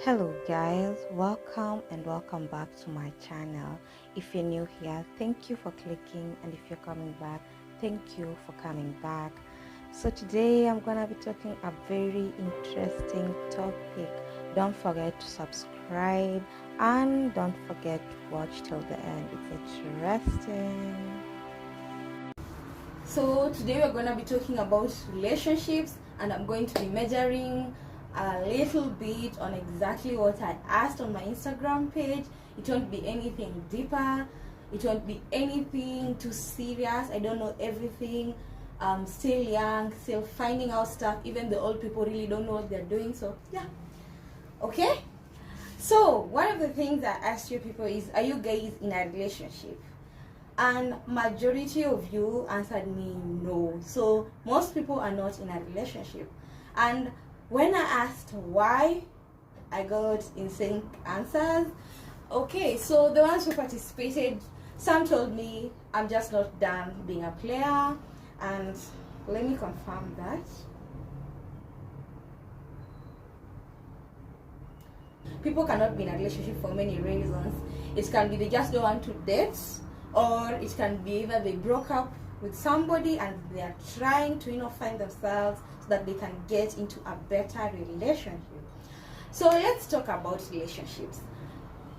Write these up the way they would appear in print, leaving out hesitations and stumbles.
Hello guys, welcome back to my channel. If you're new here, thank you for clicking, and if you're coming back, thank you for coming back. So today I'm gonna be talking a very interesting topic. Don't forget to subscribe and don't forget to watch till the end. It's interesting. So today we're going to be talking about relationships, and I'm going to be measuring a little bit on exactly what I asked on my Instagram page. It won't be anything deeper, it won't be anything too serious. I don't know everything. I'm still young, still finding out stuff. Even the old people really don't know what they're doing. So yeah, okay. So one of the things I asked you people is, are you guys in a relationship? And majority of you answered me no. So most people are not in a relationship. And when I asked why, I got insane answers. Okay, so the ones who participated, some told me I'm just not done being a player, and let me confirm that. People cannot be in a relationship for many reasons. It can be they just don't want to date, or it can be either they broke up with somebody and they are trying to find themselves so that they can get into a better relationship. So let's talk about relationships.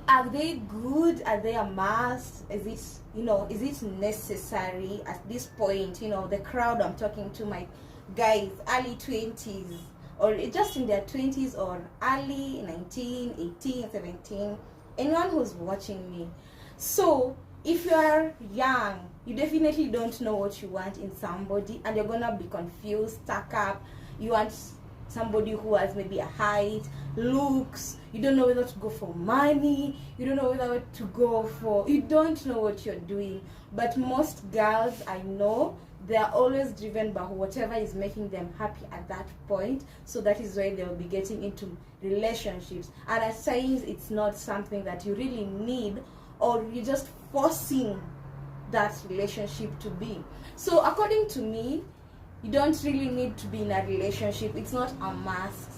Are they good? Are they a must? Is it necessary at this point? The crowd I'm talking to, my guys, early 20s, or just in their 20s, or early 19, 18, 17, anyone who's watching me. So if you are young, you definitely don't know what you want in somebody, and you're gonna be confused, stuck up. You want somebody who has maybe a height, looks. You don't know whether to go for money. You don't know whether to go for. You don't know what you're doing. But most girls I know, they are always driven by whatever is making them happy at that point. So that is why they'll be getting into relationships. And at times, it's not something that you really need, or you're just forcing that relationship to be. So according to me, you don't really need to be in a relationship. It's not a must.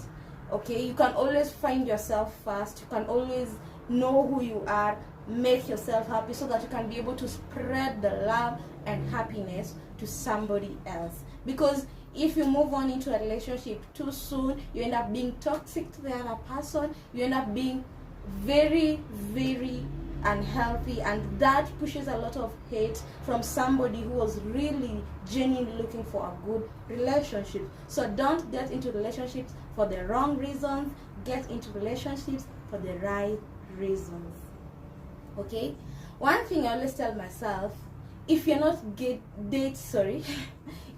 Okay, you can always find yourself first. You can always know who you are, make yourself happy, so that you can be able to spread the love and happiness to somebody else. Because if you move on into a relationship too soon, you end up being toxic to the other person. You end up being very, very unhealthy, and that pushes a lot of hate from somebody who was really genuinely looking for a good relationship. So don't get into relationships for the wrong reasons. Get into relationships for the right reasons. Okay, one thing I always tell myself, if you're not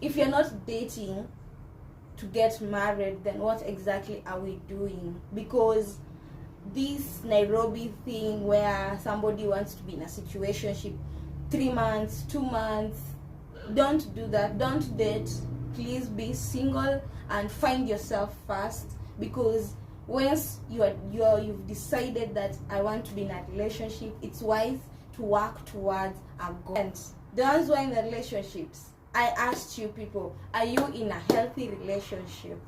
if you're not dating to get married, then what exactly are we doing? Because this Nairobi thing where somebody wants to be in a situationship 3 months, 2 months, don't do that. Don't date. Please be single and find yourself first, because once you've decided that I want to be in a relationship, it's wise to work towards a goal. And the ones who are in the relationships, I asked you people, are you in a healthy relationship?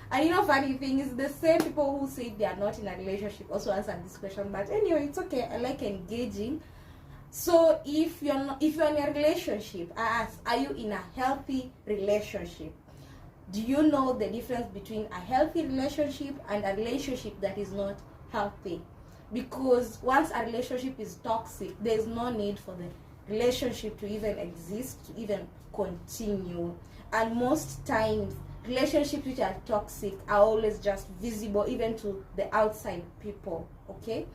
And funny thing is, the same people who say they are not in a relationship also answered this question. But anyway, it's okay. I like engaging. So if you're in a relationship, I ask, are you in a healthy relationship? Do you know the difference between a healthy relationship and a relationship that is not healthy? Because once a relationship is toxic, there's no need for the relationship to even exist, to even continue. And most times, relationships which are toxic are always just visible even to the outside people. Okay,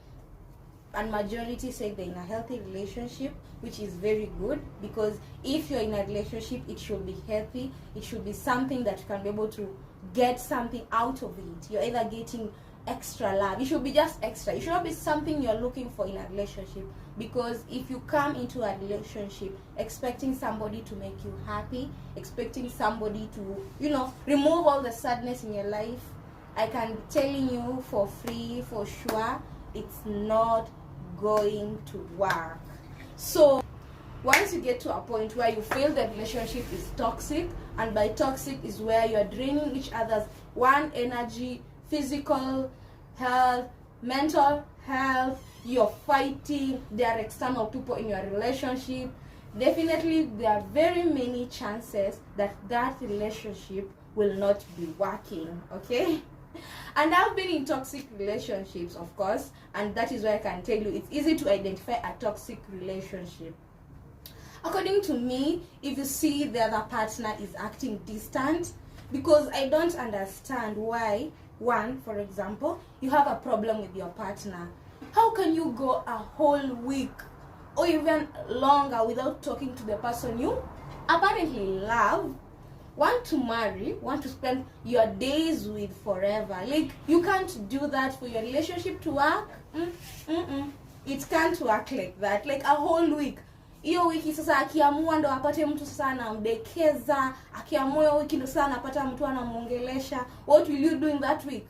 and majority say they're in a healthy relationship, which is very good, because if you're in a relationship, it should be healthy. It should be something that you can be able to get something out of it. You're either getting extra love. It should be just extra. It should not be something you're looking for in a relationship. Because if you come into a relationship expecting somebody to make you happy, expecting somebody to remove all the sadness in your life, I can be telling you for free, for sure, it's not going to work. So once you get to a point where you feel the relationship is toxic, and by toxic is where you are draining each other's energy, physical, health, mental health, you're fighting, there are external people in your relationship, definitely there are very many chances that that relationship will not be working. Okay. And I've been in toxic relationships, of course, and that is why I can tell you it's easy to identify a toxic relationship. According to me, if you see the other partner is acting distant, because I don't understand why, one, for example, you have a problem with your partner. How can you go a whole week or even longer without talking to the person you apparently love, want to marry, want to spend your days with forever? Like, you can't do that for your relationship to work. It can't work like that. Like a whole week. Hiyo wiki sasa akiamua ndo apate mtu sasa anamdekeza, akiamua hiyo wiki ndo sasa anapata mtu anamuongelesha. What will you do in that week?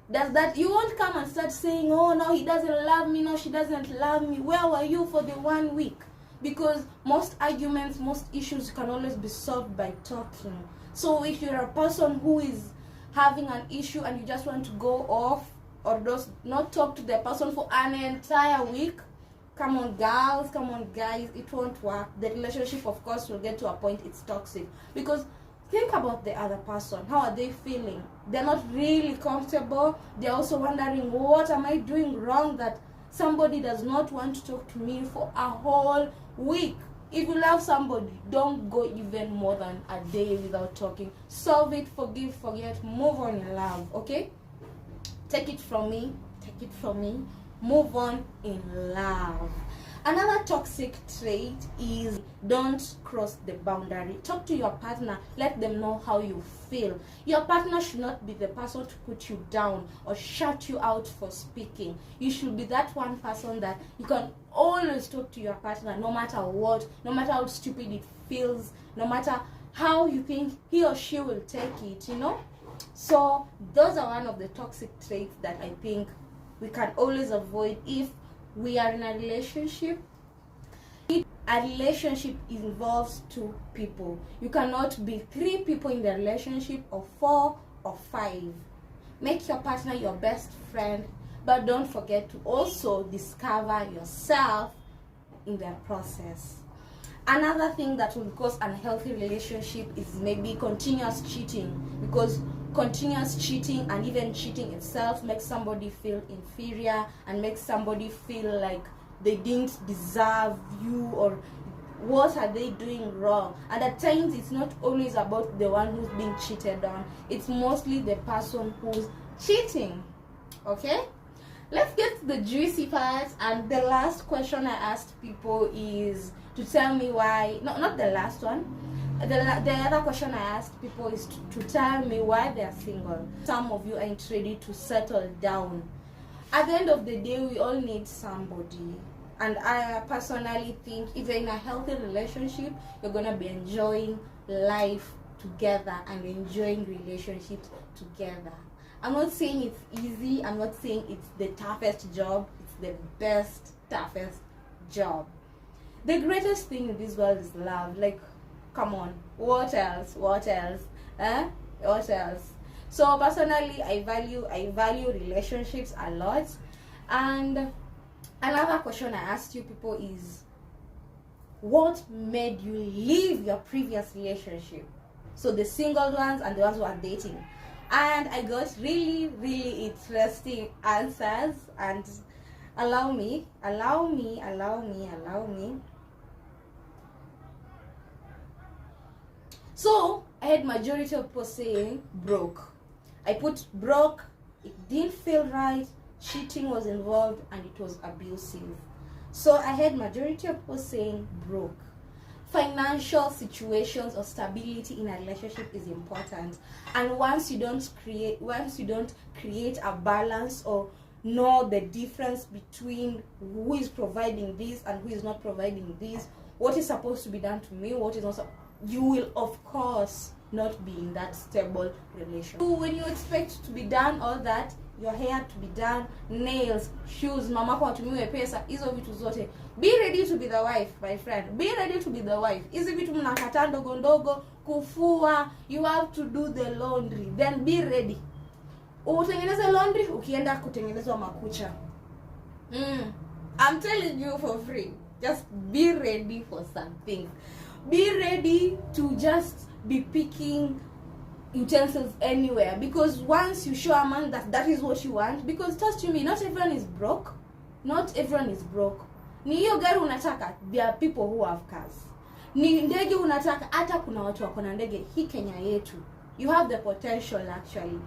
Does that, you won't come and start saying, oh no, he doesn't love me, no, she doesn't love me. Where were you for the 1 week? Because most arguments, most issues can always be solved by talking. So if you're a person who is having an issue and you just want to go off or just not talk to the person for an entire week, come on girls, come on guys, it won't work. The relationship, of course, will get to a point it's toxic. Because think about the other person. How are they feeling? They're not really comfortable. They're also wondering, what am I doing wrong that somebody does not want to talk to me for a whole week? If you love somebody, don't go even more than a day without talking. Solve it, forgive, forget, move on in love, okay? Take it from me, take it from me. Move on in love. Another toxic trait is don't cross the boundary. Talk to your partner. Let them know how you feel. Your partner should not be the person to put you down or shut you out for speaking. You should be that one person that you can always talk to your partner, no matter what, no matter how stupid it feels, no matter how you think he or she will take it, you know? So those are one of the toxic traits that I think we can always avoid if we are in a relationship. A relationship involves 2 people. You cannot be 3 people in the relationship, or 4 or 5. Make your partner your best friend, but don't forget to also discover yourself in the process. Another thing that will cause unhealthy relationship is maybe continuous cheating, because continuous cheating and even cheating itself makes somebody feel inferior and makes somebody feel like they didn't deserve you, or what are they doing wrong. And at times it's not always about the one who's being cheated on, it's mostly the person who's cheating. Okay, let's get to the juicy part. And the last question I asked people is to tell me why, no, not the last one, the other question I asked people is to tell me why they're single. Some of you ain't ready to settle down. At the end of the day, we all need somebody. And I personally think if you're in a healthy relationship, you're going to be enjoying life together and enjoying relationships together. I'm not saying it's easy. I'm not saying it's the toughest job. It's the best, toughest job. The greatest thing in this world is love. Like, come on, what else? What else? What else? So personally, I value relationships a lot. And another question I asked you people is, what made you leave your previous relationship? So the single ones and the ones who are dating. And I got really, really interesting answers. And allow me. So I had majority of people saying broke. I put broke, it didn't feel right, cheating was involved, and it was abusive. So I had majority of people saying broke. Financial situations or stability in a relationship is important, and once you don't create a balance or know the difference between who is providing this and who is not providing this, what is supposed to be done to me, what is not, you will of course not be in that stable relationship. When you expect to be done all that, your hair to be done, nails, shoes, mamako atumiwe pesa, hizo vitu zote, be ready to be the wife, my friend. Be ready to be the wife. Hizi vitu mnakataa ndogo ndogo, kufua, you have to do the laundry, then be ready. utengeneze laundry ukienda kutengenezwa makucha. I'm telling you for free, just be ready for something. Be ready to just be picking utensils anywhere, because once you show a man that is what you want, because trust me, not everyone is broke. Not everyone is broke. Ni hiyo gari unataka, there are people who have cars. Ni ndege unataka, hata kuna watu wako na ndege hii Kenya yetu. You have the potential actually.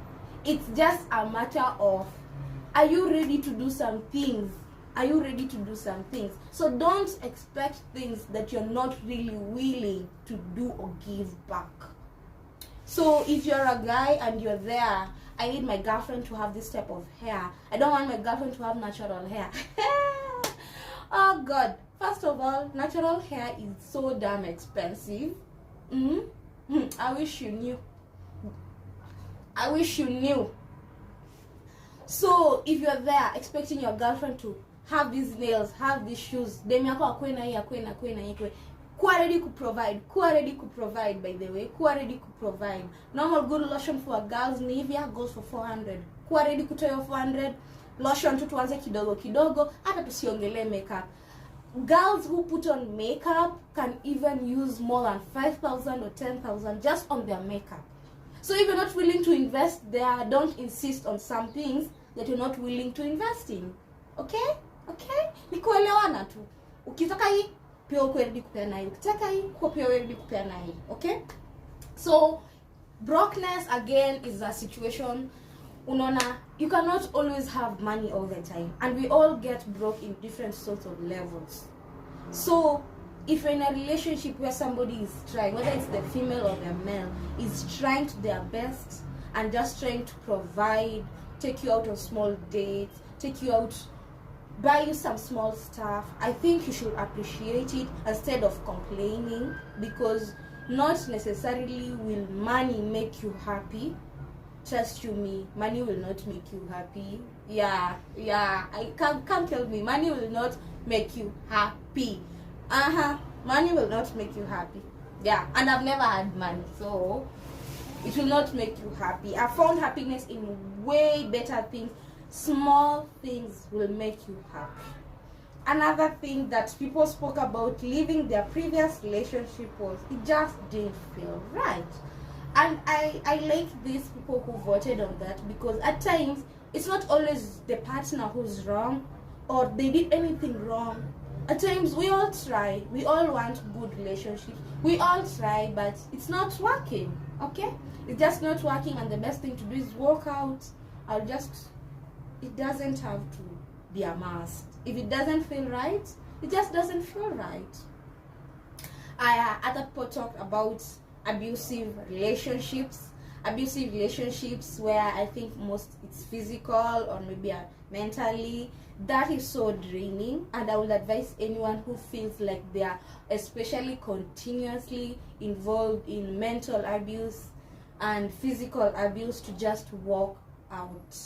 It's just a matter of, are you ready to do some things? Are you ready to do some things? So don't expect things that you're not really willing to do or give back. So if you're a guy and you're there, I need my girlfriend to have this type of hair. I don't want my girlfriend to have natural hair. Oh God. First of all, natural hair is so damn expensive. I wish you knew. I wish you knew. So if you're there expecting your girlfriend to have these nails, have these shoes, dem yako akwe na hii, akwe na hii, kuwa ready to provide. Kuwa ready to provide, by the way. Kuwa ready to provide. Normal good lotion for a girl's Nivea goes for 400. Kuwa ready kutoa 400. Lotion tu tuanze kidogo kidogo, hata tusiongele makeup. Girls who put on makeup can even use more than 5,000 or 10,000 just on their makeup. So if you're not willing to invest there, don't insist on some things that you're not willing to invest in. Okay? Okay? Ni kuelewana tu. Ukitaka hii, pia uko ready kupeana hii. Ukitaka hii, uko pia ready kupeana hii. Okay? So, brokenness again is a situation, unaona, you cannot always have money all the time. And we all get broke in different sorts of levels. So, if you're in a relationship where somebody is trying, whether it's the female or the male, is trying to their best and just trying to provide, take you out on small dates, take you out, buy you some small stuff, I think you should appreciate it instead of complaining, because not necessarily will money make you happy. Trust you me, money will not make you happy. Yeah, I can't tell me, money will not make you happy. Money will not make you happy. Yeah, and I've never had money, so it will not make you happy. I found happiness in way better things. Small things will make you happy. Another thing that people spoke about leaving their previous relationship was it just didn't feel right. And I like these people who voted on that, because at times it's not always the partner who's wrong or they did anything wrong. At times we all try, we all want good relationships, we all try, but it's not working. Okay, it's just not working, and the best thing to do is walk out. It doesn't have to be a must. If it doesn't feel right, it just doesn't feel right. Other people talked about abusive relationships where I think most it's physical or maybe mentally. That is so draining, and I would advise anyone who feels like they are especially continuously involved in mental abuse and physical abuse to just walk out.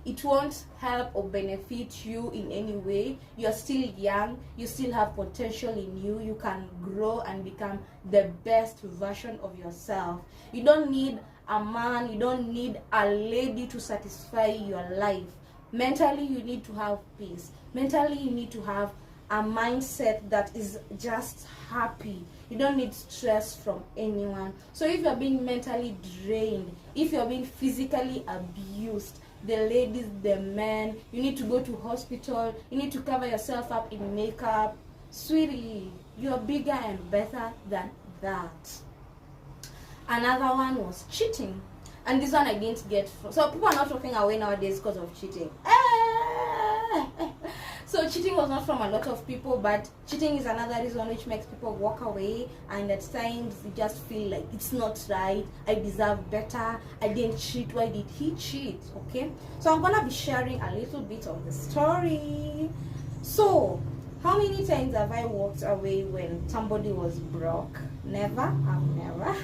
It won't help or benefit you in any way. You're still young, you still have potential in you. You can grow and become the best version of yourself. You don't need a man, you don't need a lady to satisfy your life. Mentally, you need to have peace. Mentally, you need to have a mindset that is just happy. You don't need stress from anyone. So if you're being mentally drained, if you're being physically abused, the ladies, the men, you need to go to hospital, you need to cover yourself up in makeup. Sweetie, you're bigger and better than that. Another one was cheating. And this one I didn't get from. So people are not walking away nowadays because of cheating. So cheating was not from a lot of people, but cheating is another reason which makes people walk away, and at times you just feel like it's not right, I deserve better, I didn't cheat, why did he cheat? Okay, so I'm gonna be sharing a little bit of the story. So how many times have I walked away when somebody was broke? Never. I've never.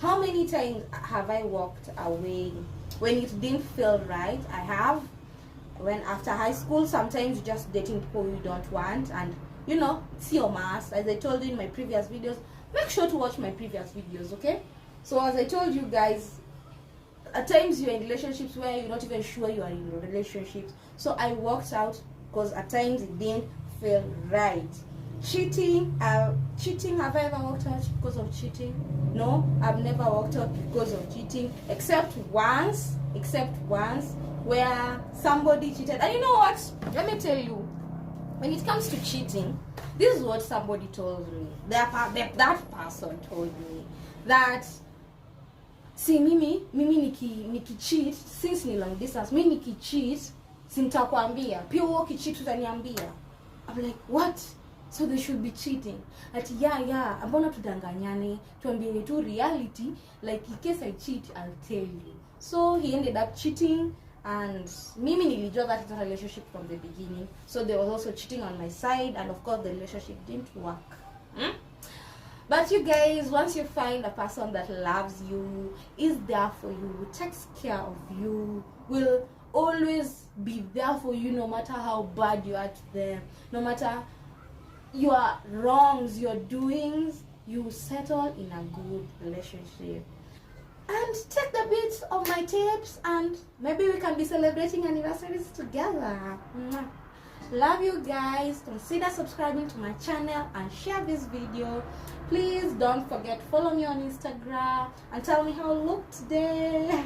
How many times have I walked away when it didn't feel right? I have. When after high school, sometimes you're just dating people you don't want, and you know, it's your mask. As I told you in my previous videos, make sure to watch my previous videos, okay? So as I told you guys, At times you're in relationships where you're not even sure you are in relationships. So I walked out because at times it didn't feel right. Cheating, have I ever walked out because of cheating? No, I've never walked out because of cheating, except once, where somebody cheated. And you know what? Let me tell you, when it comes to cheating, this is what somebody told me. That person told me that, see, mimi niki cheat, since ni long distance, mimi niki cheat, sintakwambia, pia wewe ukicheat utaniambia. I'm like, what? So they should be cheating. At yeah, mbona tudanganyane, tuambie tu reality, like in case I cheat, I'll tell you. So he ended up cheating, and mimi nilijua that it's a relationship from the beginning. So there was also cheating on my side, and of course the relationship didn't work. But you guys, once you find a person that loves you, is there for you, takes care of you, will always be there for you no matter how bad you are to them, no matter your wrongs, your doings, you settle in a good relationship. And take the bits of my tips, and maybe we can be celebrating anniversaries together. Love you guys. Consider subscribing to my channel and share this video. Please don't forget, follow me on Instagram and tell me how I look today.